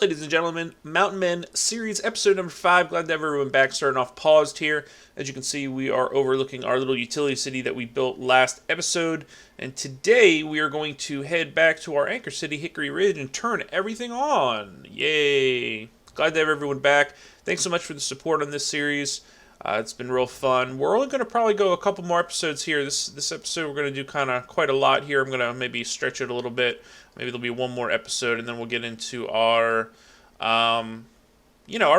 Ladies and gentlemen, Mountain Men Series episode number 5. Glad to have everyone back, starting off paused here. As you can see, we are overlooking our little utility city that we built last episode. And today, we are going to head back to our anchor city, Hickory Ridge, and turn everything on. Yay! Glad to have everyone back. Thanks so much for the support on this series. It's been real fun. We're only going to probably go a couple more episodes here. This episode, we're going to do kind of quite a lot here. I'm going to maybe stretch it a little bit. Maybe there'll be one more episode, and then we'll get into our, our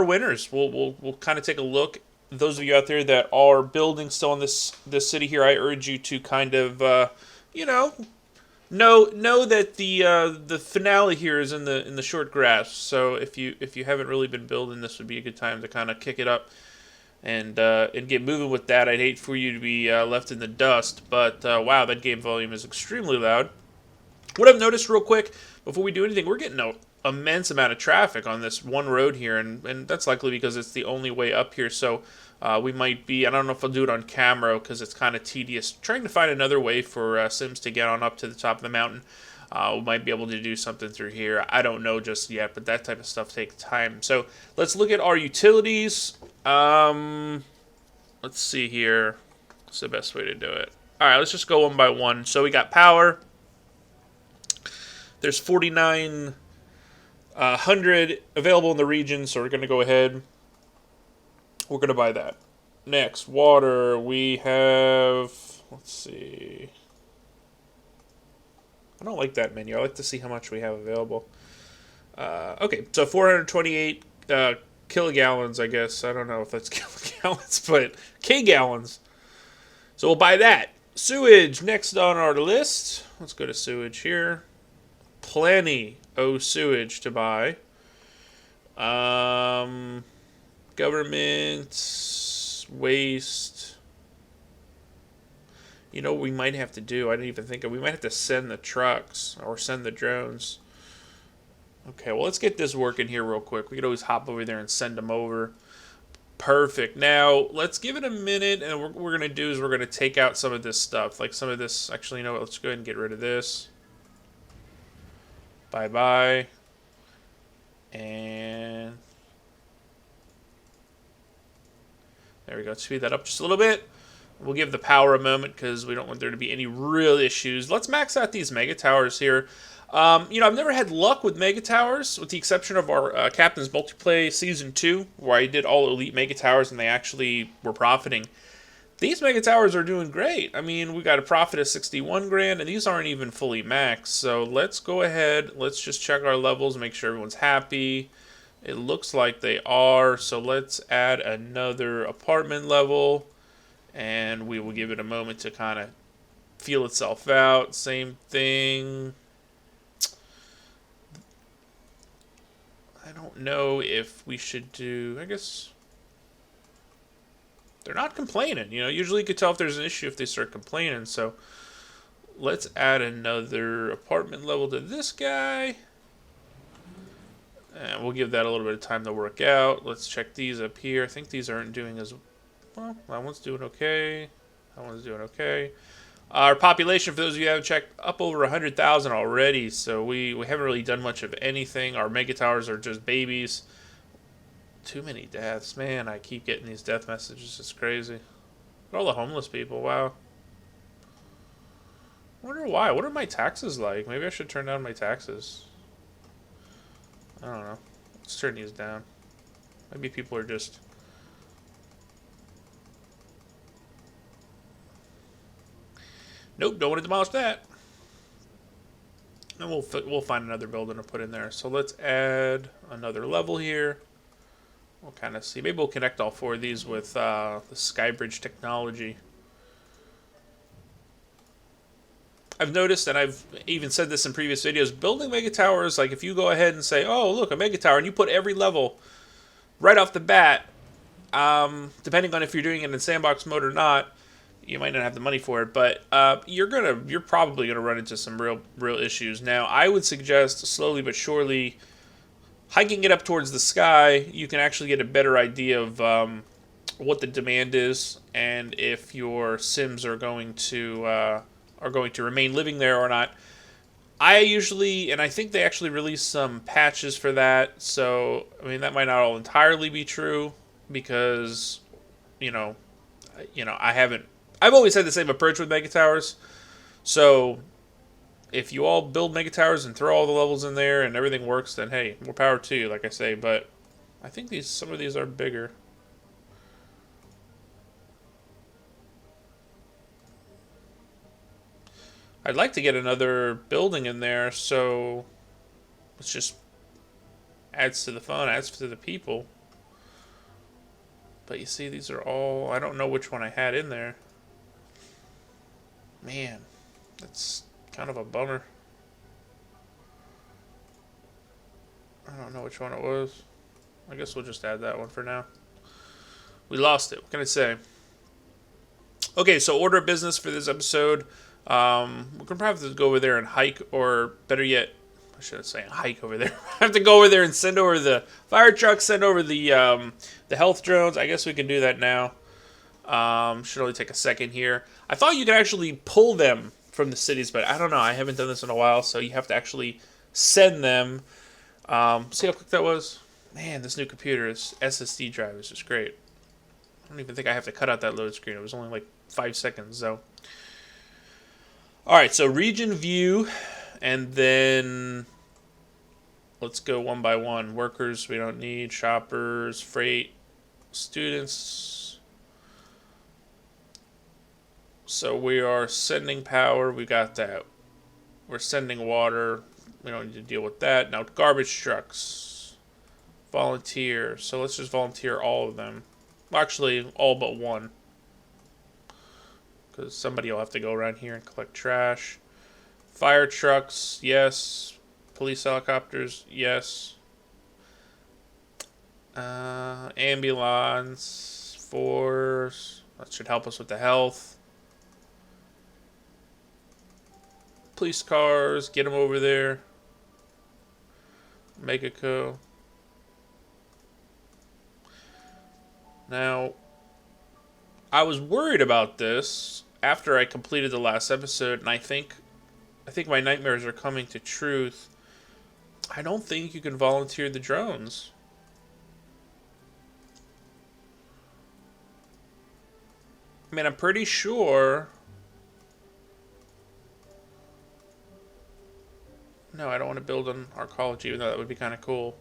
winners. We'll kind of take a look. Those of you out there that are building still in this city here, I urge you to kind of, know that the finale here is in the short grasp. So if you haven't really been building, this would be a good time to kind of kick it up and get moving with that. I'd hate for you to be left in the dust, but wow, that game volume is extremely loud. What I've noticed real quick, before we do anything, we're getting an immense amount of traffic on this one road here, and that's likely because it's the only way up here, so we might be, I don't know if I'll do it on camera because it's kind of tedious, trying to find another way for Sims to get on up to the top of the mountain. We might be able to do something through here. I don't know just yet, but that type of stuff takes time. So let's look at our utilities. Let's see here. What's the best way to do it? All right, let's just go one by one. So we got power. There's 4,900 available in the region, so we're going to go ahead. We're going to buy that. Next, water. We have, let's see. I don't like that menu. I like to see how much we have available. Okay, so 428 kilogallons, I guess. I don't know if that's kilogallons, but K-gallons. So we'll buy that. Sewage, next on our list. Let's go to sewage here. Plenty of sewage to buy. Government, waste. You know what we might have to do? I didn't even think of. We might have to send the trucks or send the drones. Okay, well, let's get this working here real quick. We could always hop over there and send them over. Perfect. Now, let's give it a minute, and what we're going to do is we're going to take out some of this stuff. Like some of this, actually, you know what? Let's go ahead and get rid of this. Bye-bye. And there we go. Speed that up just a little bit. We'll give the power a moment because we don't want there to be any real issues. Let's max out these mega towers here. I've never had luck with mega towers, with the exception of our Captain's Multiplay Season 2, where I did all elite mega towers and they actually were profiting. These mega towers are doing great. I mean, we got a profit of 61 grand, and these aren't even fully maxed. So let's go ahead. Let's just check our levels, make sure everyone's happy. It looks like they are. So let's add another apartment level, and we will give it a moment to kind of feel itself out. Same thing. I don't know if we should do, I guess. They're not complaining. Usually you could tell if there's an issue if they start complaining. So let's add another apartment level to this guy. And we'll give that a little bit of time to work out. Let's check these up here. I think these aren't doing as well. That one's doing okay. That one's doing okay. Our population, for those of you who haven't checked, up over 100,000 already. So we haven't really done much of anything. Our mega towers are just babies. Too many deaths. Man, I keep getting these death messages. It's crazy. Look at all the homeless people. Wow. I wonder why. What are my taxes like? Maybe I should turn down my taxes. I don't know. Let's turn these down. Maybe people are just... Nope, don't want to demolish that. And we'll find another building to put in there. So let's add another level here. We'll kind of see. Maybe we'll connect all four of these with the Skybridge technology. I've noticed, and I've even said this in previous videos, building mega towers, like if you go ahead and say, oh, look, a mega tower, and you put every level right off the bat, depending on if you're doing it in sandbox mode or not, you might not have the money for it, but you're probably gonna run into some real issues. Now, I would suggest slowly but surely hiking it up towards the sky. You can actually get a better idea of what the demand is and if your Sims are going to remain living there or not. I usually, and I think they actually release some patches for that. So I mean, that might not all entirely be true because you know, I haven't. I've always had the same approach with Mega Towers. So if you all build Mega Towers and throw all the levels in there and everything works, then hey, more power to you, like I say. But I think some of these are bigger. I'd like to get another building in there, so it's just adds to the fun, adds to the people. But you see, these are all... I don't know which one I had in there. Man, that's kind of a bummer. I don't know which one it was. I guess we'll just add that one for now. We lost it. What can I say? Okay, so order of business for this episode. We're going to probably have to go over there and hike, or better yet, I shouldn't say hike over there. I have to go over there and send over the fire truck, send over the health drones. I guess we can do that now. Should only take a second here. I thought you could actually pull them from the cities, but I don't know. I haven't done this in a while, so you have to actually send them. See how quick that was? Man, this new computer, this SSD drive is just great. I don't even think I have to cut out that load screen. It was only like 5 seconds, so. Alright, so region view, and then let's go one by one. Workers we don't need, shoppers, freight, students. So we are sending power, we got that. We're sending water, we don't need to deal with that. Now garbage trucks, volunteer. So let's just volunteer all of them. Well, actually, all but one. Because somebody will have to go around here and collect trash. Fire trucks, yes. Police helicopters, yes. Ambulance, force. That should help us with the health. Police cars, get them over there. Megaco. Now, I was worried about this after I completed the last episode, and I think my nightmares are coming to truth. I don't think you can volunteer the drones. I mean, I'm pretty sure. No, I don't want to build an arcology, even though that would be kind of cool.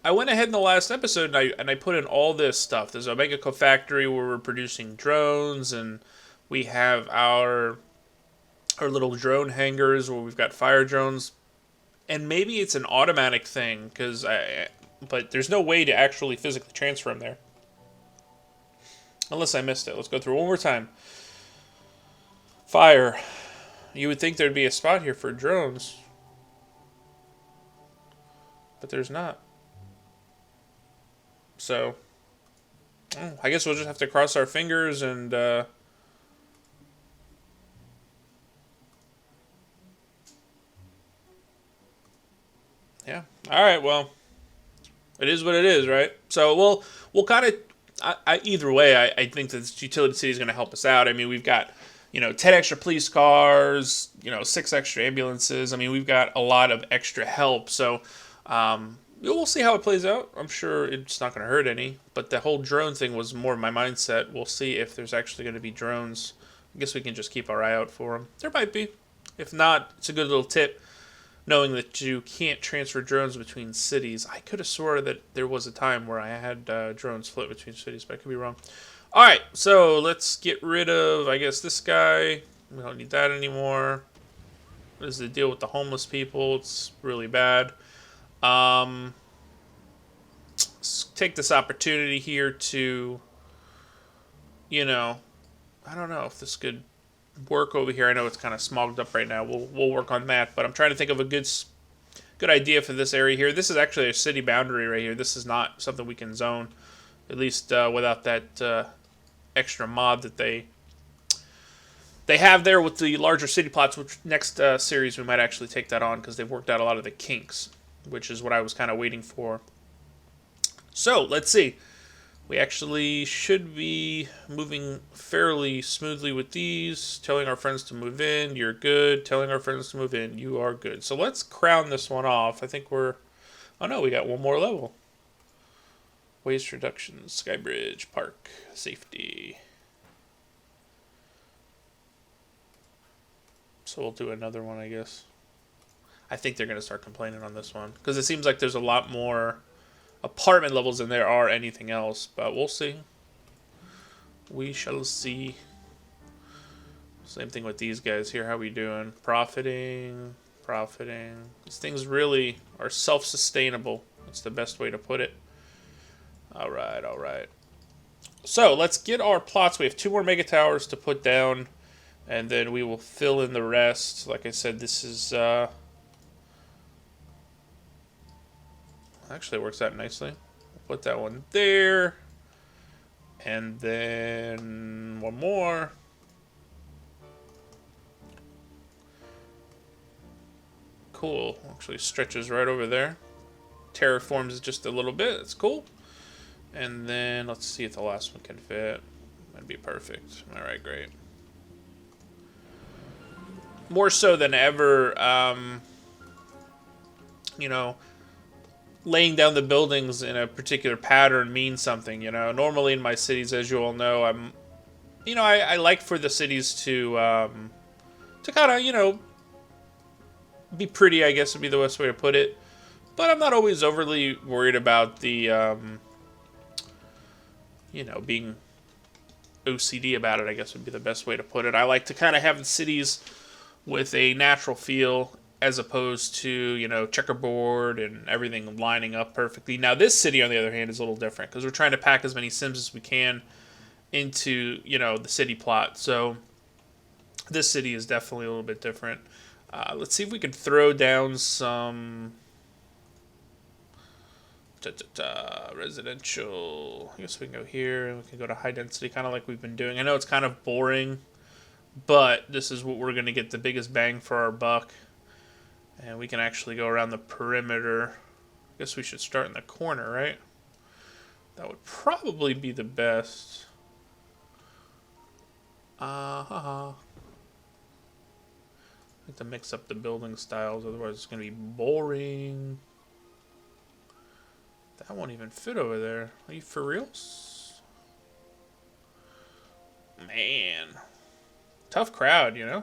I went ahead in the last episode and I put in all this stuff. There's a Mega factory where we're producing drones, and we have our little drone hangars where we've got fire drones. And maybe it's an automatic thing, but there's no way to actually physically transfer them there. Unless I missed it. Let's go through one more time. Fire. You would think there'd be a spot here for drones. But there's not. So, I guess we'll just have to cross our fingers and, yeah. Alright, well, it is what it is, right? So, we'll kind of, either way, I think that this utility city is going to help us out. I mean, we've got, 10 extra police cars, 6 extra ambulances. I mean, we've got a lot of extra help, so, we'll see how it plays out. I'm sure it's not going to hurt any. But the whole drone thing was more my mindset. We'll see if there's actually going to be drones. I guess we can just keep our eye out for them. There might be. If not, it's a good little tip. Knowing that you can't transfer drones between cities. I could have swore that there was a time where I had drones float between cities, but I could be wrong. Alright, so let's get rid of, I guess, this guy. We don't need that anymore. What is the deal with the homeless people? It's really bad. Let's take this opportunity here to, I don't know if this could work over here. I know it's kind of smogged up right now. We'll work on that, but I'm trying to think of a good idea for this area here. This is actually a city boundary right here. This is not something we can zone, at least without that extra mod that they have there with the larger city plots, which next series we might actually take that on because they've worked out a lot of the kinks, which is what I was kind of waiting for. So, let's see. We actually should be moving fairly smoothly with these. Telling our friends to move in, you're good. Telling our friends to move in, you are good. So let's crown this one off. I think we're... Oh no, we got one more level. Waste reduction, Skybridge, park, safety. So we'll do another one, I guess. I think they're going to start complaining on this one. Because it seems like there's a lot more apartment levels than there are anything else. But we'll see. We shall see. Same thing with these guys here. How we doing? Profiting. These things really are self-sustainable. That's the best way to put it. Alright. So, let's get our plots. We have 2 more mega towers to put down. And then we will fill in the rest. Like I said, this is... Actually, it works out nicely. We'll put that one there. And then one more. Cool. Actually stretches right over there. Terraforms just a little bit. That's cool. And then let's see if the last one can fit. That'd be perfect. Alright, great. More so than ever, you know, laying down the buildings in a particular pattern means something, you know. Normally in my cities, as you all know, I like for the cities to kind of, you know, be pretty, I guess would be the best way to put it. But I'm not always overly worried about the, you know, being OCD about it, I guess would be the best way to put it. I like to kind of have the cities with a natural feel as opposed to, you know, checkerboard and everything lining up perfectly. Now, this city, on the other hand, is a little different because we're trying to pack as many Sims as we can into, you know, the city plot. So this city is definitely a little bit different. Let's see if we can throw down some residential. I guess we can go here and we can go to high density, kind of like we've been doing. I know it's kind of boring, but this is what we're going to get the biggest bang for our buck. And we can actually go around the perimeter. I guess we should start in the corner, right? That would probably be the best. I have to mix up the building styles, otherwise it's going to be boring. That won't even fit over there. Are you for reals? Man. Tough crowd, you know?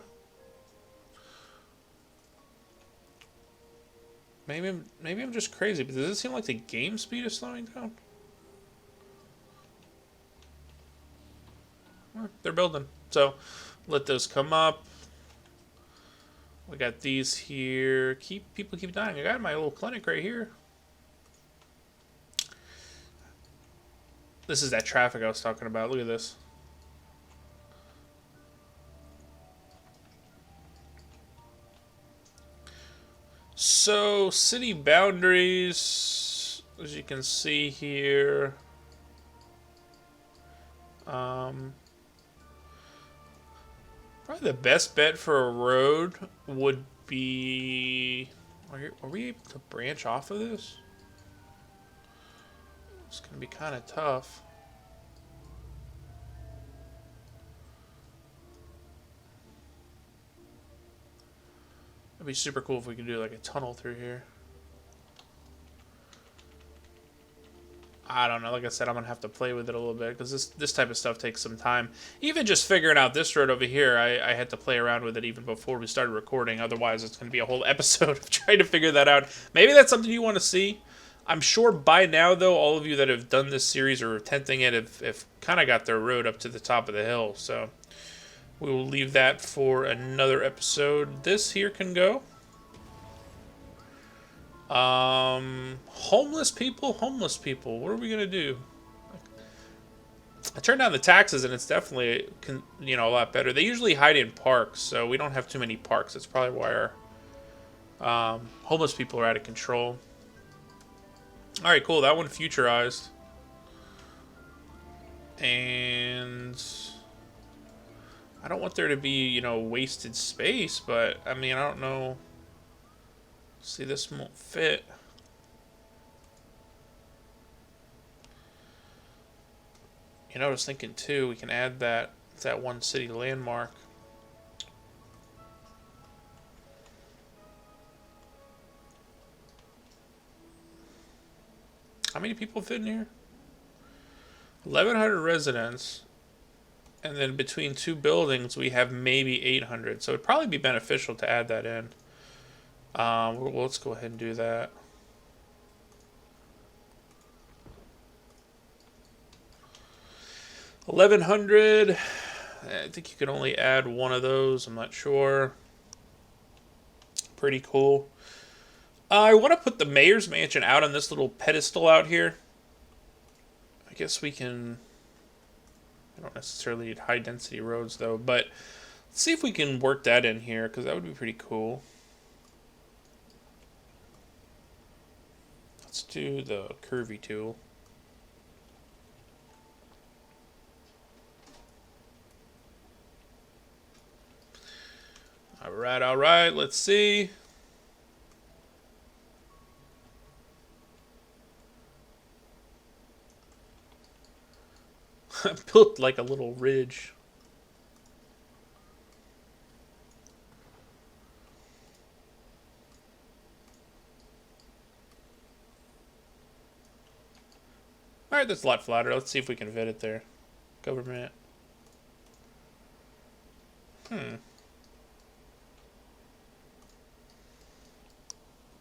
Maybe I'm just crazy, but does it seem like the game speed is slowing down? They're building. So, let those come up. We got these here. People keep dying. I got my little clinic right here. This is that traffic I was talking about. Look at this. So, city boundaries, as you can see here. Probably the best bet for a road would be... Are we able to branch off of this? It's going to be kind of tough. It'd be super cool if we could do like a tunnel through here. I don't know. Like I said, I'm going to have to play with it a little bit because this type of stuff takes some time. Even just figuring out this road over here, I had to play around with it even before we started recording. Otherwise, it's going to be a whole episode of trying to figure that out. Maybe that's something you want to see. I'm sure by now, though, all of you that have done this series or attempting it have kind of got their road up to the top of the hill. So we will leave that for another episode. This here can go. Homeless people. What are we gonna do? I turned down the taxes, and it's definitely, you know, a lot better. They usually hide in parks, so we don't have too many parks. That's probably why our homeless people are out of control. All right, cool. That one futurized, and I don't want there to be, you know, wasted space, but I mean, I don't know. See, this won't fit. You know, I was thinking too, we can add that one city landmark. How many people fit in here? 1,100 residents. And then between two buildings, we have maybe 800. So it'd probably be beneficial to add that in. Well, let's go ahead and do that. $1,100. I think you can only add one of those. I'm not sure. Pretty cool. I want to put the mayor's mansion out on this little pedestal out here. I guess we can... I don't necessarily need high density roads though, but let's see if we can work that in here, because that would be pretty cool. Let's do the curvy tool. All right, let's see. Built like a little ridge. Alright, that's a lot flatter. Let's see if we can fit it there. Government. See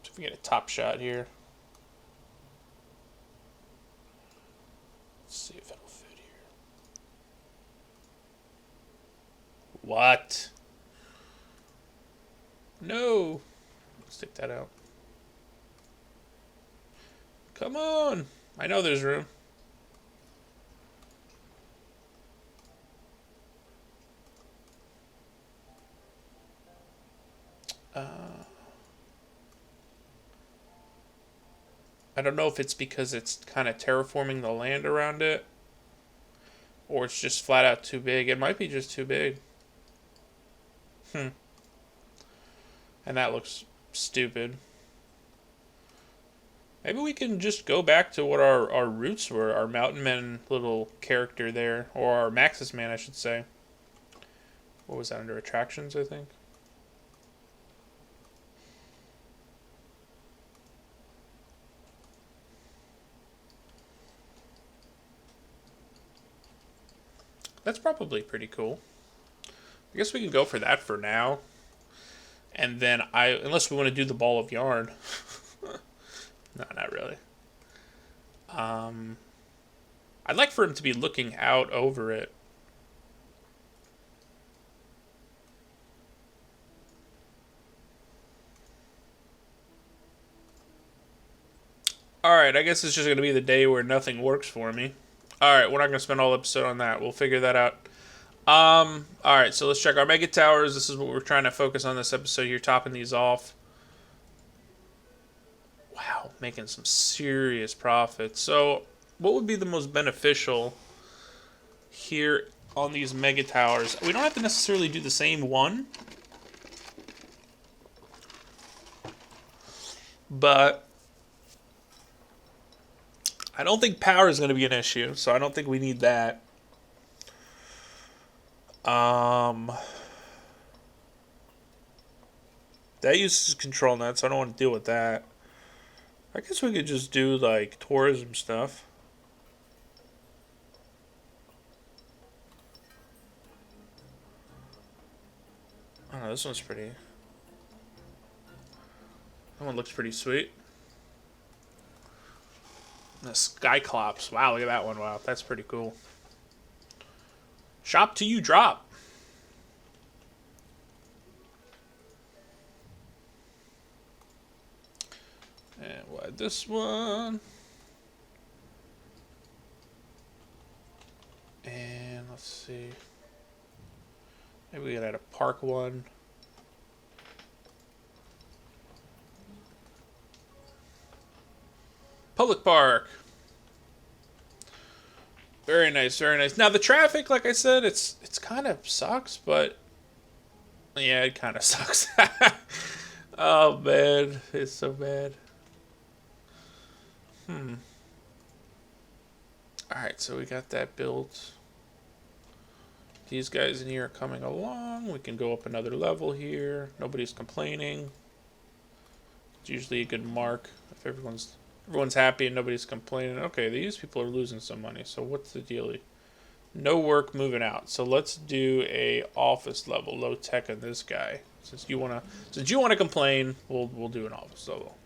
if we get a top shot here. Let's see if it'll fit here. What? No. Let's take that out. Come on. I know there's room. I don't know if it's because it's kind of terraforming the land around it, or it's just flat out too big. It might be just too big. And that looks stupid. Maybe we can just go back to what our roots were, our Mountain Men little character there, or our Maxis Man, I should say. What was that, under attractions, I think? That's probably pretty cool. I guess we can go for that for now. And then unless we want to do the ball of yarn. No, not really. I'd like for him to be looking out over it. Alright, I guess it's just going to be the day where nothing works for me. Alright, we're not going to spend all episode on that. We'll figure that out. Alright, so let's check our mega towers. This is what we're trying to focus on this episode here, topping these off. Wow, making some serious profit. So, what would be the most beneficial here on these mega towers? We don't have to necessarily do the same one, but I don't think power is going to be an issue, so I don't think we need that. That uses control nets, so I don't want to deal with that. I guess we could just do, like, tourism stuff. I don't know, this one's pretty... That one looks pretty sweet. The Skyclops. Wow, look at that one. Wow, that's pretty cool. Shop till you drop. And we'll add this one. And let's see. Maybe we could add a park one. Public park. Very nice, very nice. Now the traffic, like I said, it's kind of sucks, but yeah, it kind of sucks. Oh man, it's so bad. Alright, so we got that built. These guys in here are coming along. We can go up another level here. Nobody's complaining. It's usually a good mark if everyone's happy and nobody's complaining. Okay, these people are losing some money. So what's the deal? No work, moving out. So let's do a office level, low tech on this guy. Since you wanna complain, we'll do an office level.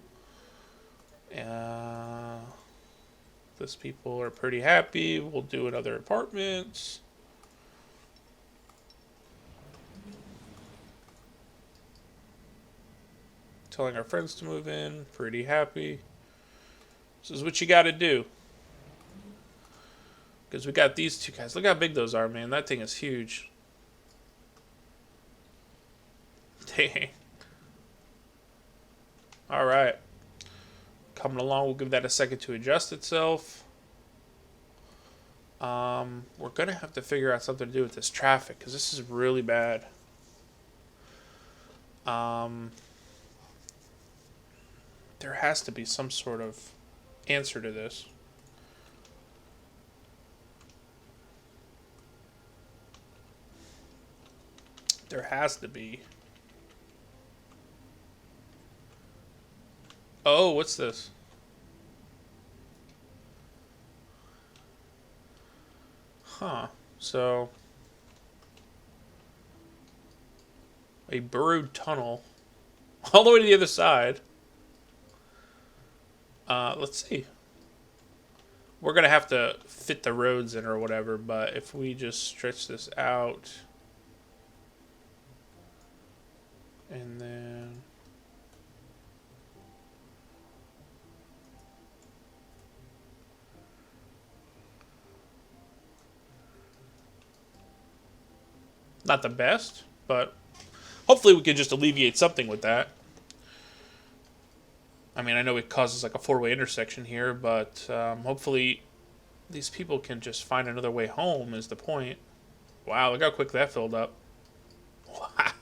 These people are pretty happy. We'll do another apartments. Telling our friends to move in. Pretty happy. This is what you got to do. Because we got these two guys. Look how big those are, man. That thing is huge. Dang. Alright. Coming along. We'll give that a second to adjust itself. We're going to have to figure out something to do with this traffic. Because this is really bad. There has to be some sort of answer to this. There has to be. Oh, what's this? Huh. So, a burrowed tunnel all the way to the other side. Let's see. We're going to have to fit the roads in or whatever, but if we just stretch this out and then not the best, but hopefully we can just alleviate something with that. I mean, I know it causes like a four-way intersection here, but hopefully these people can just find another way home is the point. Wow, look how quick that filled up. Wow.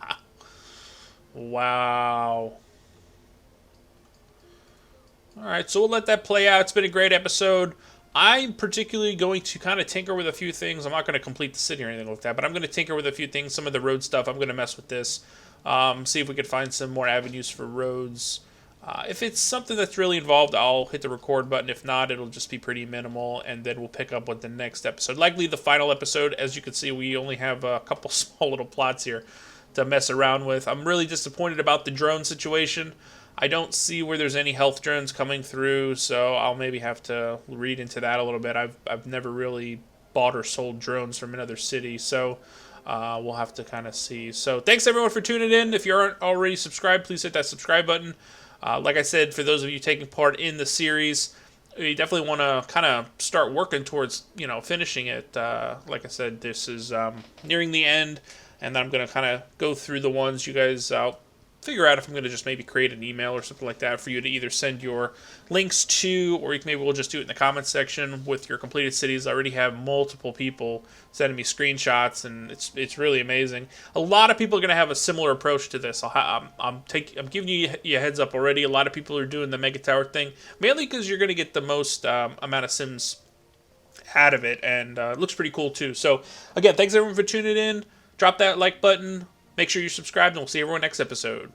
Wow. Alright, so we'll let that play out. It's been a great episode. I'm particularly going to kind of tinker with a few things. I'm not going to complete the city or anything like that, but I'm going to tinker with a few things. Some of the road stuff, I'm going to mess with this. See if we can find some more avenues for roads. If it's something that's really involved, I'll hit the record button. If not, it'll just be pretty minimal, and then we'll pick up with the next episode. Likely the final episode. As you can see, we only have a couple small little plots here to mess around with. I'm really disappointed about the drone situation. I don't see where there's any health drones coming through, so I'll maybe have to read into that a little bit. I've never really bought or sold drones from another city, so we'll have to kind of see. So thanks everyone for tuning in. If you aren't already subscribed, please hit that subscribe button. Like I said, for those of you taking part in the series, you definitely want to kind of start working towards, finishing it. Like I said, this is nearing the end, and then I'm going to kind of go through the ones you guys figure out if I'm going to just maybe create an email or something like that for you to either send your links to, or maybe we'll just do it in the comments section with your completed cities. I already have multiple people sending me screenshots, and it's really amazing. A lot of people are going to have a similar approach to this. I'm giving you a heads up already. A lot of people are doing the Mega Tower thing, mainly because you're going to get the most amount of sims out of it, and it looks pretty cool too. So again, thanks everyone for tuning in. Drop that like button. Make sure you're subscribed, and we'll see everyone next episode.